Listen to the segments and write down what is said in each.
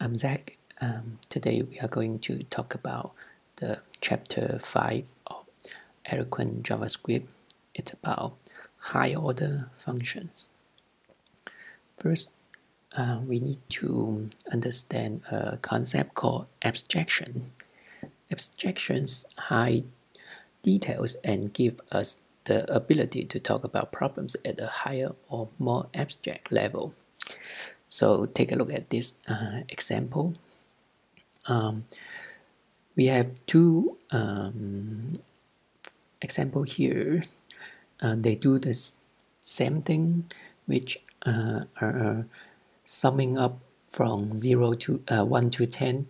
I'm Zach. Today we are going to talk about the chapter 5 of Eloquent JavaScript. It's about high-order functions. First, we need to understand a concept called abstraction. Abstractions hide details and give us the ability to talk about problems at a higher or more abstract level. So take a look at this example. We have two examples here. They do the same thing, which are summing up from 1 to 10.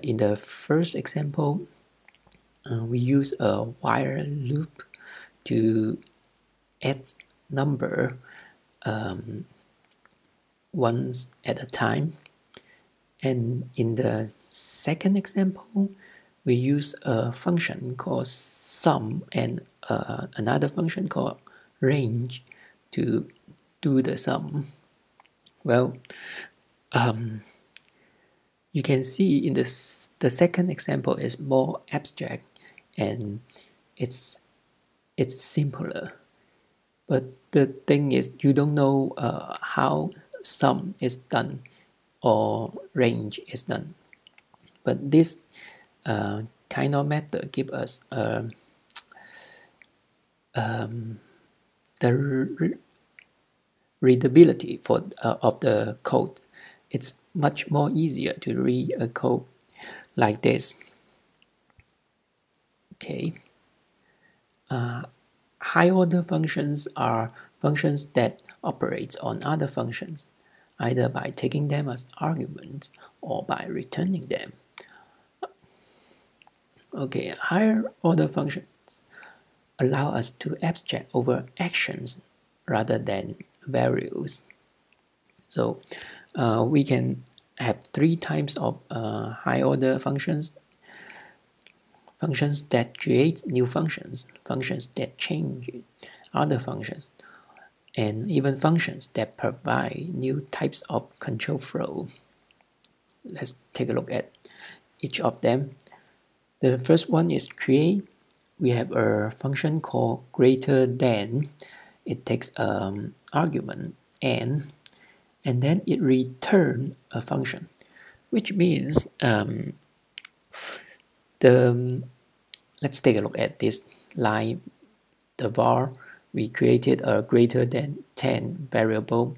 In the first example, we use a while loop to add number once at a time. And in the second example, we use a function called sum and another function called range to do the sum. Well, you can see in the second example is more abstract and it's simpler. But the thing is, you don't know how sum is done or range is done. But this kind of method gives us the readability of the code. It's much more easier to read a code like this. Okay. High-order functions are functions that operate on other functions, either by taking them as arguments or by returning them. Okay, higher-order functions allow us to abstract over actions rather than values. So we can have three types of high-order functions. Functions that create new functions, functions that change other functions, and even functions that provide new types of control flow. Let's take a look at each of them. The first one is create. We have a function called greater than. It takes argument n, and then it returns a function, which means let's take a look at this line. The var, we created a greater than 10 variable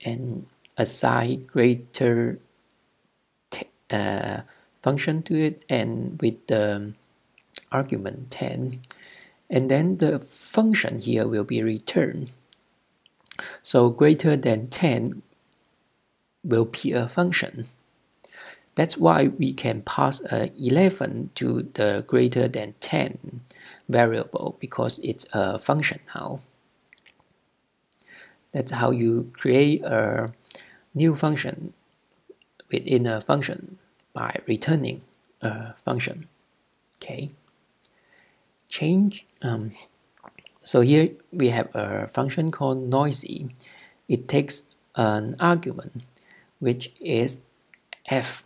and assign greater function to it, and with the argument 10, and then the function here will be returned. So greater than 10 will be a function. That's why we can pass 11 to the greater than 10 variable, because it's a function now. That's how you create a new function within a function, by returning a function. Okay. Change. So here we have a function called noisy. It takes an argument, which is f.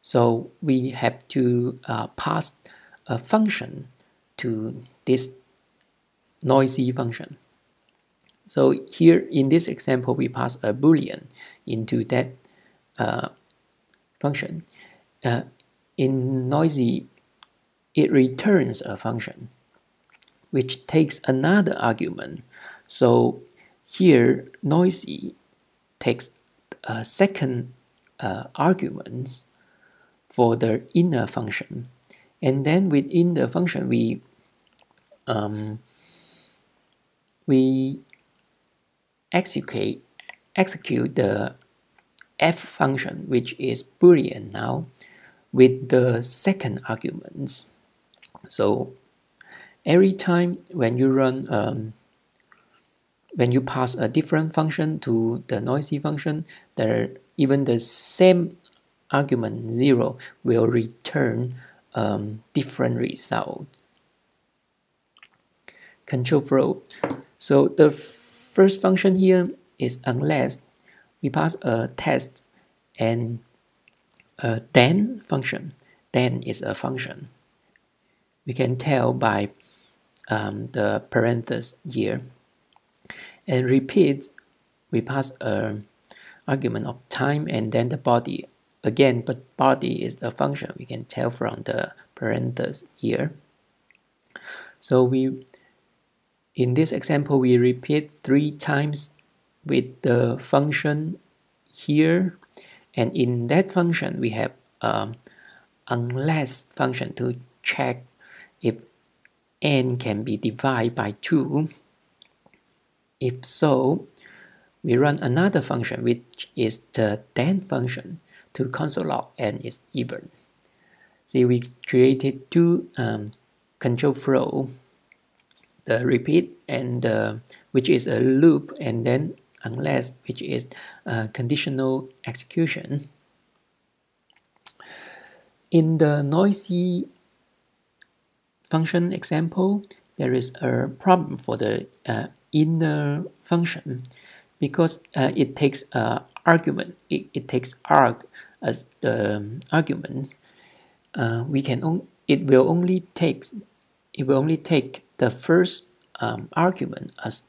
So we have to pass a function to this noisy function. So here in this example, we pass a boolean into that function. In noisy, it returns a function which takes another argument. So here noisy takes a second argument for the inner function, and then within the function we execute the f function, which is boolean now, with the second arguments. So every time when you run when you pass a different function to the noisy function, even the same argument 0 will return different results. Control flow. So the first function here is unless we pass a test and then function. Then is a function. We can tell by the parenthesis here. And repeat, we pass an argument of time and then the body. Again, but body is a function. We can tell from the parenthesis here. So in this example, we repeat 3 times with the function here, and in that function we have unless function to check if n can be divided by 2. If so, we run another function which is the then function to console log n is even. See, we created 2 control flow, the repeat and which is a loop, and then unless, which is conditional execution. In the noisy function example, there is a problem for the inner function because it takes argument. It takes arg as the arguments. It will only take the first argument as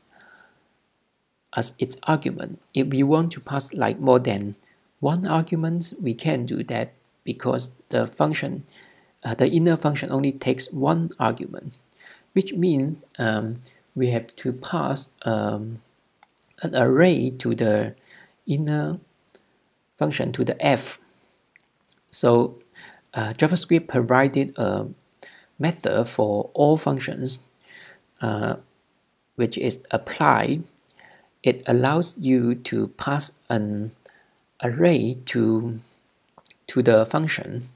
its argument. If we want to pass like more than 1 argument, we can do that because the function, the inner function only takes 1 argument, which means we have to pass an array to the inner function, to the f. So JavaScript provided a method for all functions, which is apply. It allows you to pass an array to the function.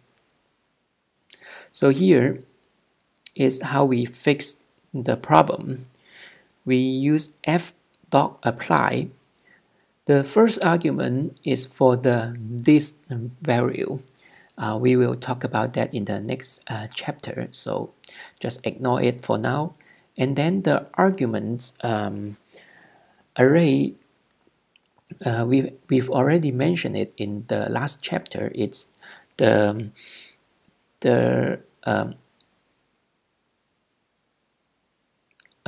So here is how we fix the problem. We use f.apply. The first argument is for this value. We will talk about that in the next chapter, so just ignore it for now. And then the arguments array, we've already mentioned it in the last chapter. It's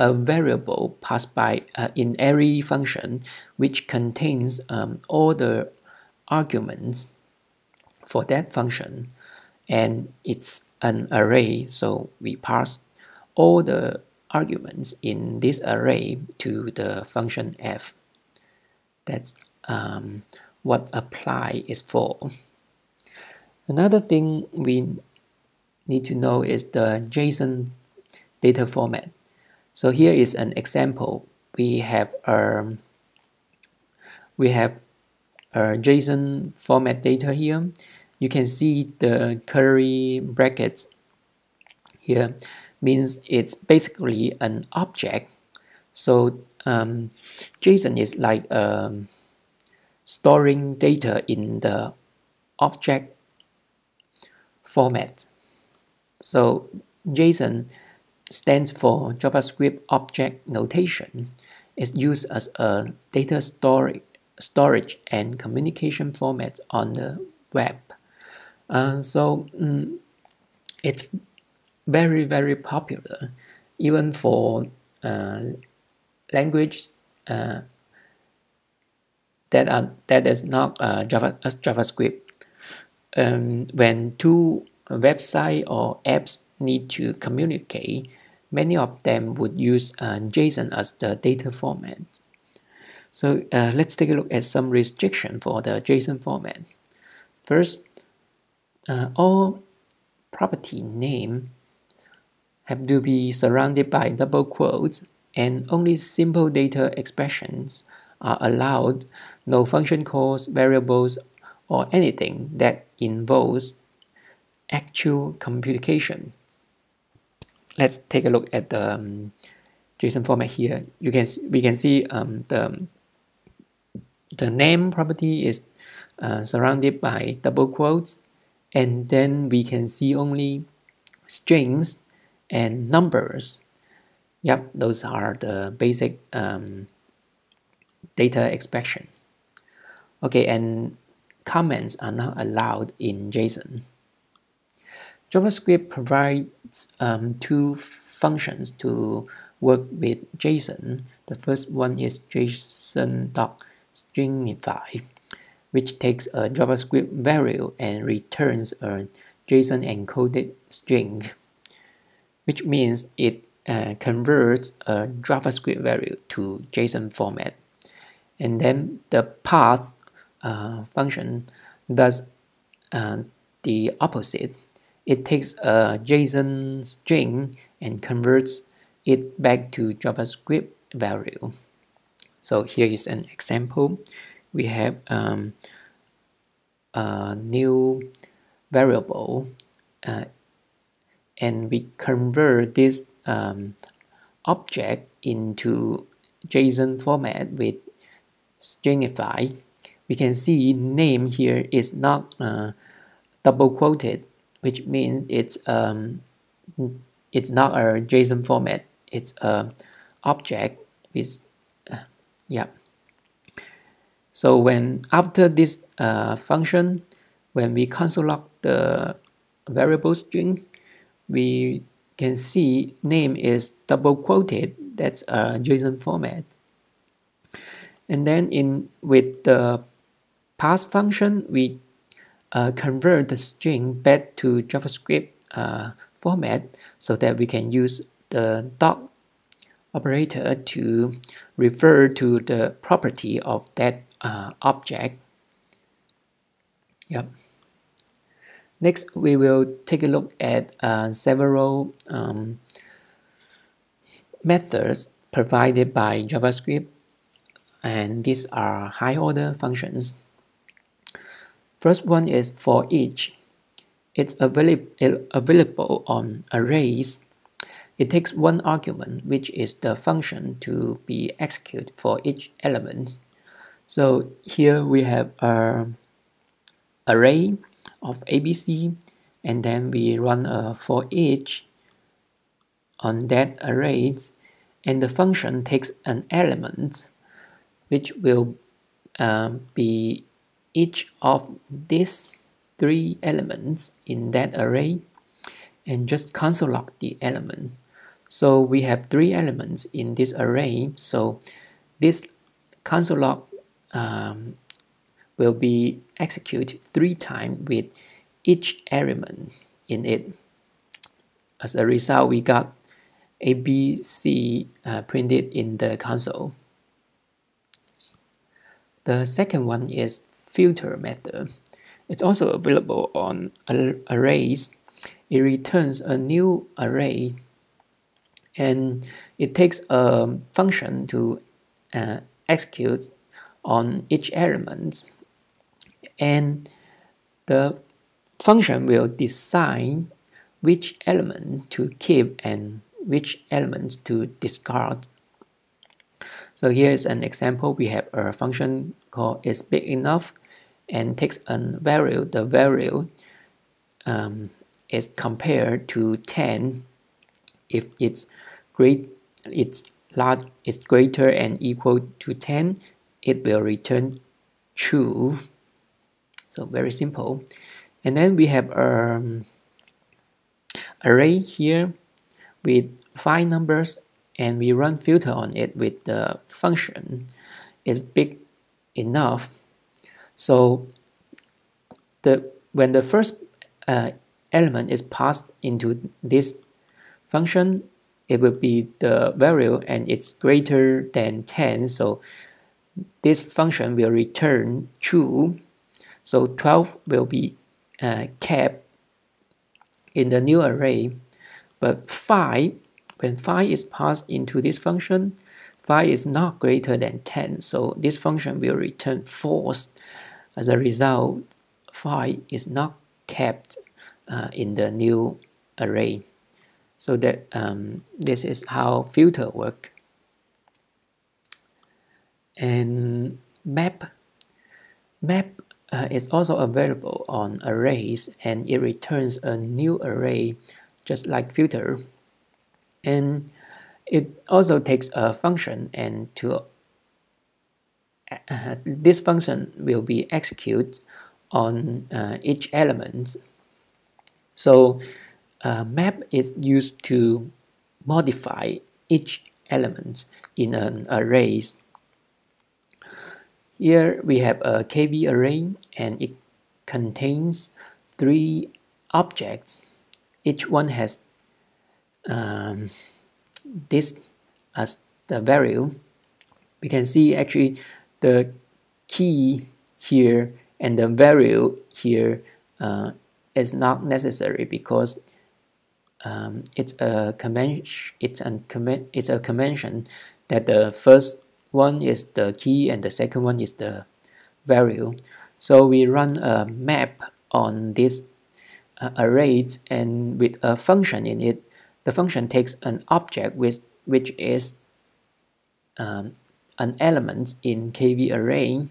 a variable passed by in every function which contains all the arguments for that function, and it's an array, so we pass all the arguments in this array to the function f. That's what apply is for. Another thing we need to know is the JSON data format. So here is an example. We have a JSON format data here. You can see the curly brackets here means it's basically an object. So JSON is like storing data in the object format. So JSON stands for JavaScript Object Notation. It's used as a data storage and communication format on the web. It's very, very popular, even for languages that is not JavaScript. When 2 websites or apps need to communicate, many of them would use JSON as the data format. So let's take a look at some restriction for the JSON format. First, all property name have to be surrounded by double quotes, and only simple data expressions are allowed. No function calls, variables, or anything that involves actual computation. Let's take a look at the JSON format here. We can see the name property is surrounded by double quotes, and then we can see only strings and numbers. Yep, those are the basic data expression. Okay, and comments are not allowed in JSON. JavaScript provides two functions to work with JSON. The first one is JSON.stringify, which takes a JavaScript value and returns a JSON encoded string, which means it converts a JavaScript value to JSON format. And then the path function does the opposite. It takes a JSON string and converts it back to JavaScript value. So here is an example. We have a new variable and we convert this object into JSON format with stringify. We can see name here is not double quoted, which means it's not a JSON format. It's a object with So when after this function, when we console log the variable string, we can see name is double quoted. That's a JSON format. And then with the pass function, we convert the string back to JavaScript format so that we can use the dot operator to refer to the property of that object. Next, we will take a look at several methods provided by JavaScript, and these are high-order functions. First one is forEach. It's available on arrays. It takes one argument, which is the function to be executed for each element. So here we have an array of ABC, and then we run a forEach on that array, and the function takes an element, which will be each of these three elements in that array, and just console log the element. So we have three elements in this array, so this console log will be executed 3 times with each element in it. As a result, we got ABC printed in the console. The second one is filter method. It's also available on arrays. It returns a new array, and it takes a function to execute on each element, and the function will decide which element to keep and which elements to discard. So here's an example. We have a function called is big enough and takes a value. The value is compared to 10. If it's greater and equal to 10, it will return true. So very simple. And then we have an array here with 5 numbers, and we run filter on it with the function is big enough. So when the first element is passed into this function, it will be the value and it's greater than 10. So this function will return true. So 12 will be kept in the new array. But 5, when 5 is passed into this function, 5 is not greater than 10. So this function will return false. As a result, 5 is not kept in the new array. So that this is how filter work. And map is also available on arrays, and it returns a new array just like filter. And it also takes a function, and to this function will be executed on each element. So map is used to modify each element in an array. Here we have a KV array, and it contains 3 objects. Each one has this as the value. We can see actually the key here and the value here is not necessary, because it's a convention. It's a convention that the first one is the key and the second one is the value. So we run a map on this arrays, and with a function in it, the function takes an object which is an element in KV array,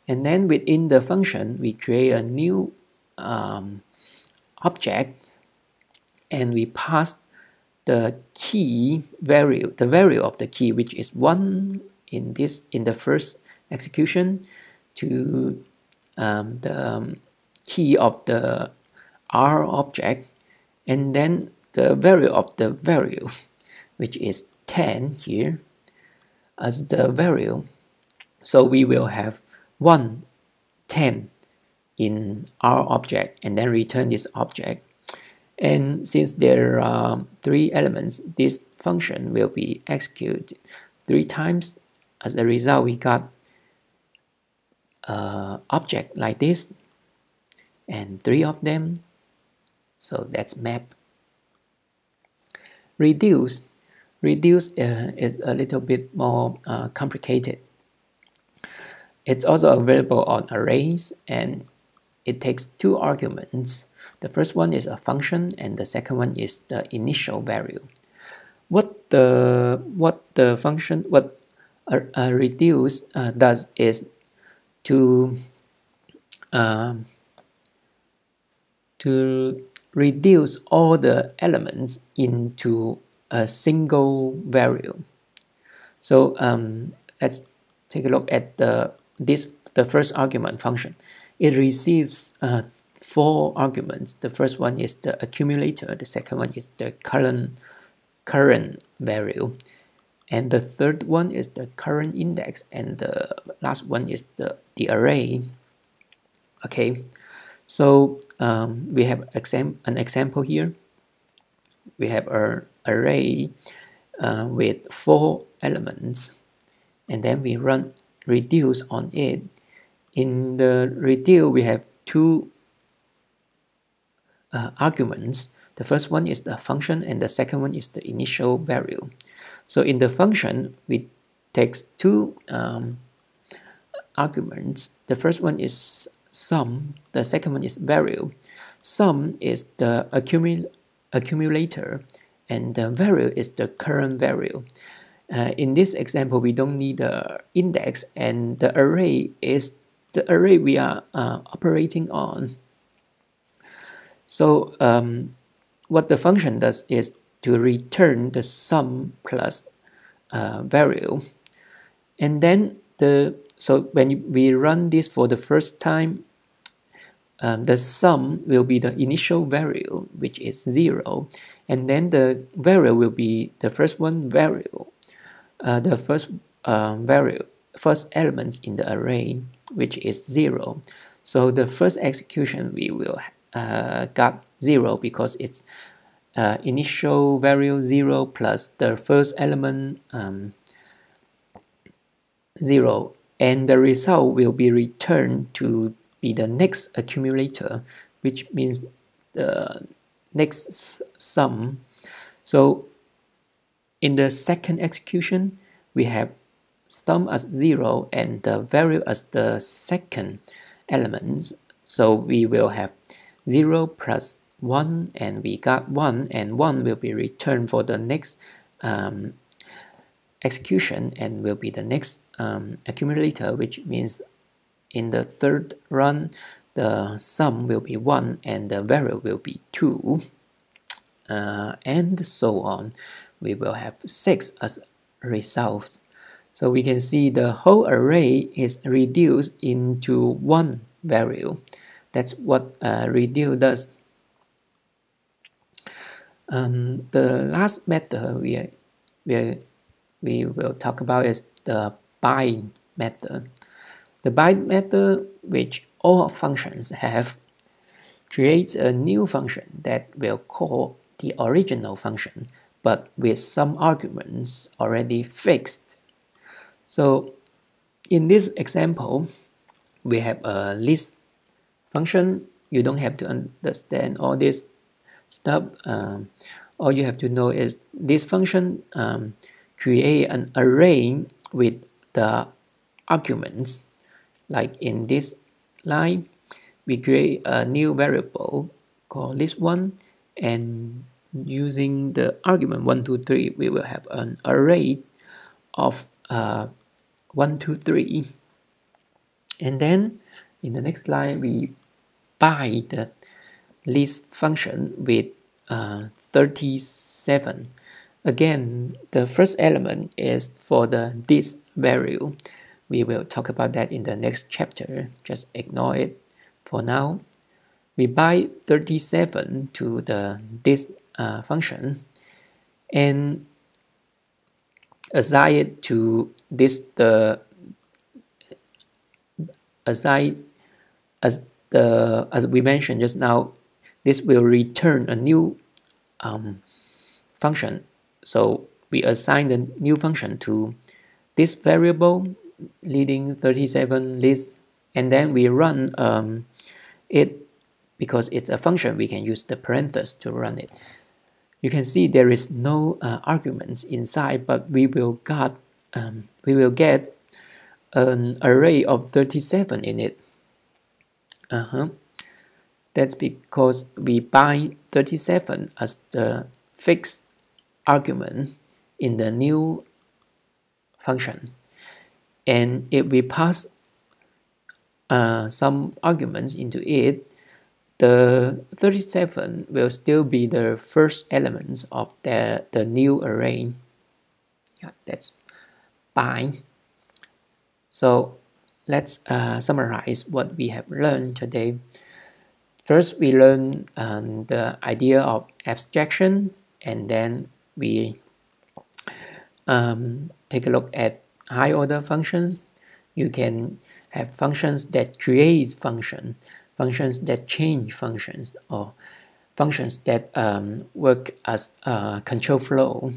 and then within the function we create a new object, and we pass the key value, the value of the key, which is 1 in the first execution, to the key of the R object, and then the value of the value, which is 10 here, as the value. So we will have 1, 10 in our object, and then return this object. And since there are 3 elements, this function will be executed 3 times. As a result, we got an object like this, and 3 of them. So that's map. Reduce is a little bit more complicated. It's also available on arrays, and it takes 2 arguments. The first one is a function, and the second one is the initial value. What reduce does is to reduce all the elements into a single value. So let's take a look at the first argument function. It receives 4 arguments. The first one is the accumulator, the second one is the current value, and the third one is the current index, and the last one is the array. Okay, so we have an example here. We have an array with 4 elements, and then we run reduce on it. In the reduce, we have 2 arguments. The first one is the function, and the second one is the initial value. So in the function, we take 2 arguments. The first one is sum, the second one is value. Sum is the accumulator, and the value is the current value. In this example, we don't need the index, and the array is the array we are operating on. So what the function does is to return the sum plus value, and then so when we run this for the first time, the sum will be the initial value, which is 0, and then the value will be the first one value, the first element in the array, which is 0. So the first execution we will got 0, because it's initial value 0 plus the first element 0, and the result will be returned to be the next accumulator, which means the next sum. So in the second execution, we have sum as 0 and the value as the second element. So we will have 0 plus 1, and we got 1, and 1 will be returned for the next execution, and will be the next accumulator, which means in the third run the sum will be 1 and the value will be 2, and so on. We will have 6 as result. So we can see the whole array is reduced into one value. That's what reduce does. The last method we will talk about is the bind method. The bind method, which all functions have, creates a new function that will call the original function, but with some arguments already fixed. So in this example, we have a list function. You don't have to understand all this stuff. All you have to know is this function create an array with the arguments. Like in this line, we create a new variable called list1, and using the argument 1, 2, 3, we will have an array of 1, 2, 3. And then in the next line, we bind the list function with 37. Again, the first element is for the this value. We will talk about that in the next chapter. Just ignore it for now. We bind 37 to the this function and assign it to this as we mentioned just now. This will return a new function. So we assign the new function to this variable leading 37 list, and then we run it. Because it's a function, we can use the parenthesis to run it. You can see there is no arguments inside, but we will get an array of 37 in it. That's because we bind 37 as the fixed argument in the new function, and if we pass some arguments into it, the 37 will still be the first elements of the new array. Yeah, that's bind. So let's summarize what we have learned today. First, we learned the idea of abstraction, and then we take a look at high-order functions. You can have functions that create functions that change functions, or functions that work as a control flow.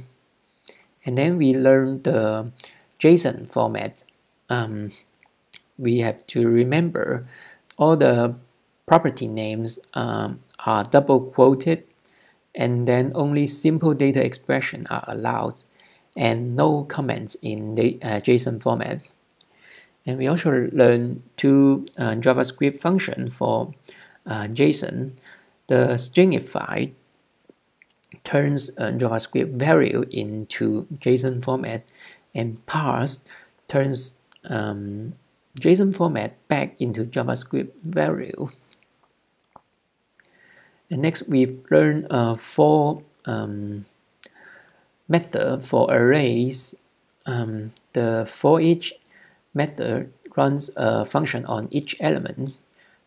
And then we learn the JSON format. We have to remember all the property names are double quoted, and then only simple data expression are allowed, and no comments in the JSON format. And we also learn two JavaScript functions for JSON. The stringify turns a JavaScript value into JSON format, and parse turns JSON format back into JavaScript value. And next, we've learned four methods for arrays. The forEach method runs a function on each element.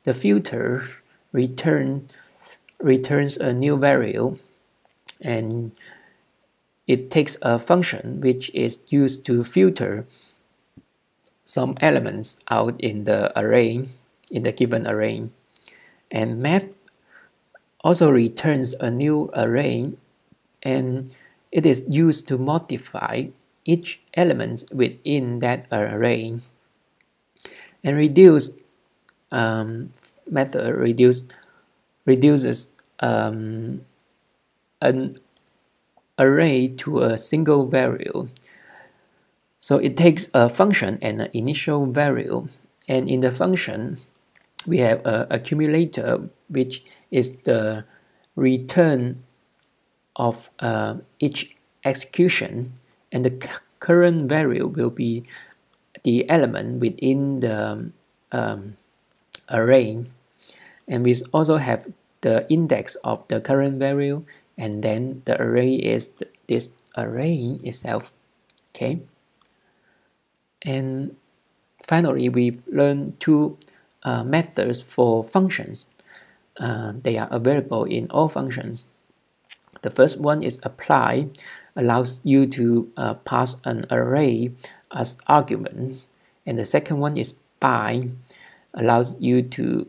The filter returns a new value, and it takes a function which is used to filter some elements out in the array, in the given array. And map also returns a new array, and it is used to modify each element within that array. And reduce method reduces an array to a single value. So it takes a function and an initial value, and in the function we have an accumulator, which is the return of each execution, and the current value will be the element within the array. And we also have the index of the current value, and then the array is this array itself. Okay. And finally, we've learned two methods for functions. They are available in all functions. The first one is apply, allows you to pass an array as arguments, and the second one is bind, allows you to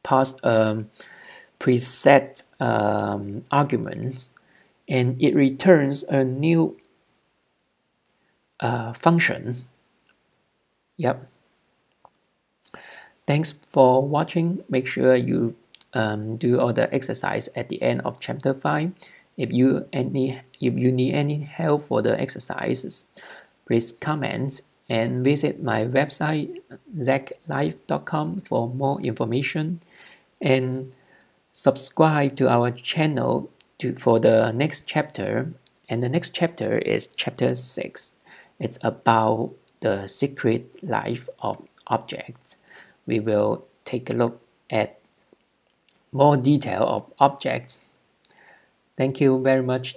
pass preset arguments, and it returns a new function. Yep. Thanks for watching. Make sure you do all the exercise at the end of chapter 5. If you need any help for the exercises, please comment and visit my website zachlife.com for more information, and subscribe to our channel for the next chapter. And the next chapter is chapter 6. It's about the secret life of objects. We will take a look at more detail of objects. Thank you very much.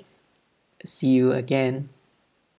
See you again.